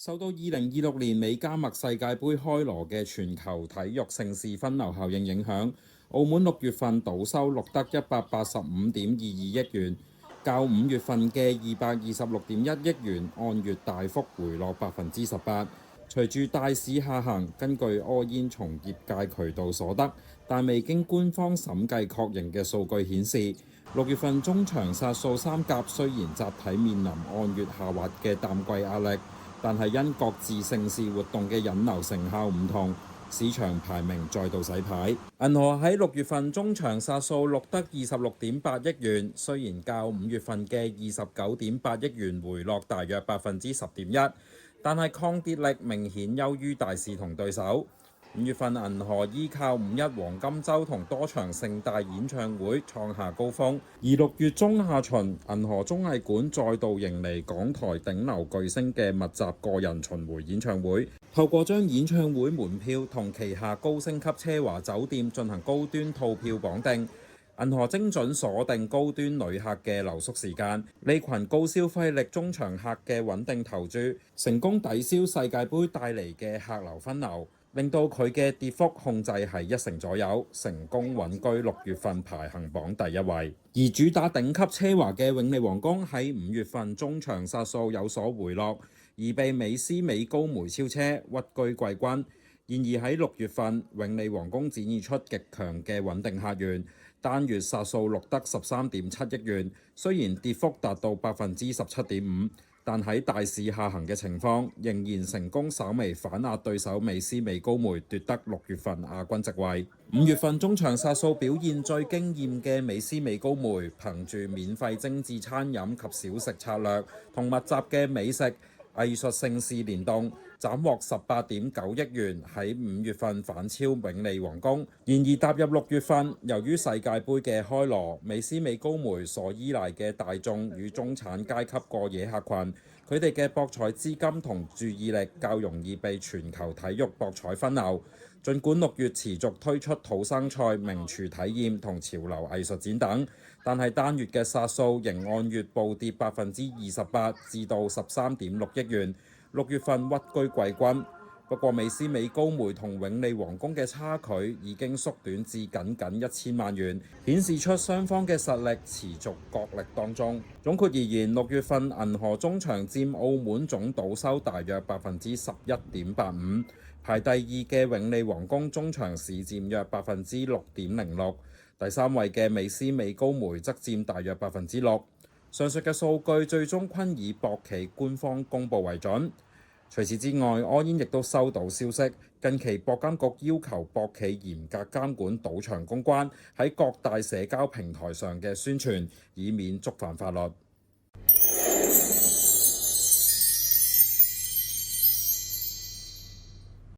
受到2026年美加墨世界盃開鑼嘅全球體育盛事分流效應影響，澳門6月份賭收錄得185.22億元，較5月份嘅226.1億元按月大幅回落18%。隨住大市下行，根據柯煙從業界渠道所得，但未經官方審計確認嘅數據顯示，6月份中場殺數三甲雖然集體面臨按月下滑嘅淡季壓力，但係因各自盛事活動嘅引流成效唔同，市場排名再度洗牌。銀河喺6月份中場殺數錄得26.8億元，雖然較5月份嘅29.8億元回落大約10.1%，但係抗跌力明顯優於大市同對手。5月份銀河依靠5·1黃金週同多場盛大演唱會創下高峰，而6月中下旬銀河綜藝館再度迎嚟港台頂流巨星嘅密集個人巡迴演唱會，透過將演唱會門票同旗下高星級奢華酒店進行高端套票綁定。銀河精準鎖定高端旅客嘅留宿時間，呢群高消費力中場客嘅穩定投注，成功抵消世界盃帶嚟嘅客流分流，令到佢嘅跌幅控制係1成左右，成功穩居6月份排行榜第一位。而主打頂級奢華嘅永利皇宮喺5月份中場殺數有所回落，而被美斯美高梅超車屈居季軍。然而喺6月份，永利皇宮展現出極強嘅穩定客源，單月殺數錄得13.7億元，雖然跌幅達到17.5%，但喺大市下行嘅情況，仍然成功稍微反壓對手美斯美高梅，奪得6月份亞軍席位。5月份中場殺數表現最驚豔嘅美斯美高梅，憑住免費精緻餐飲及小食策略同密集嘅美食藝術盛事聯動，斬獲18.9億元，喺5月份反超永利皇宮。然而踏入6月份，由於世界盃嘅開鑼，美斯美高梅所依賴嘅大眾與中產階級過夜客群，佢哋嘅博彩資金同注意力較容易被全球體育博彩分流。儘管6月持續推出土生菜名廚體驗同潮流藝術展等，但係單月嘅殺數仍按月暴跌28%至到13.6億元。6月份屈居季軍，不過美斯美高梅同永利皇宮嘅差距已經縮短至僅1000萬元，顯示出雙方嘅實力持續角力當中。總括而言，6月份銀河中場佔澳門總賭收大約11.85%，排第二嘅永利皇宮中場市佔約6.06%，第3位嘅美斯美高梅則佔大約6%。上述嘅數據最終均以博企官方公佈為準。除此之外，柯煙亦都收到消息，近期博監局要求博企嚴格監管賭場公關喺各大社交平台上嘅宣傳，以免觸犯法律。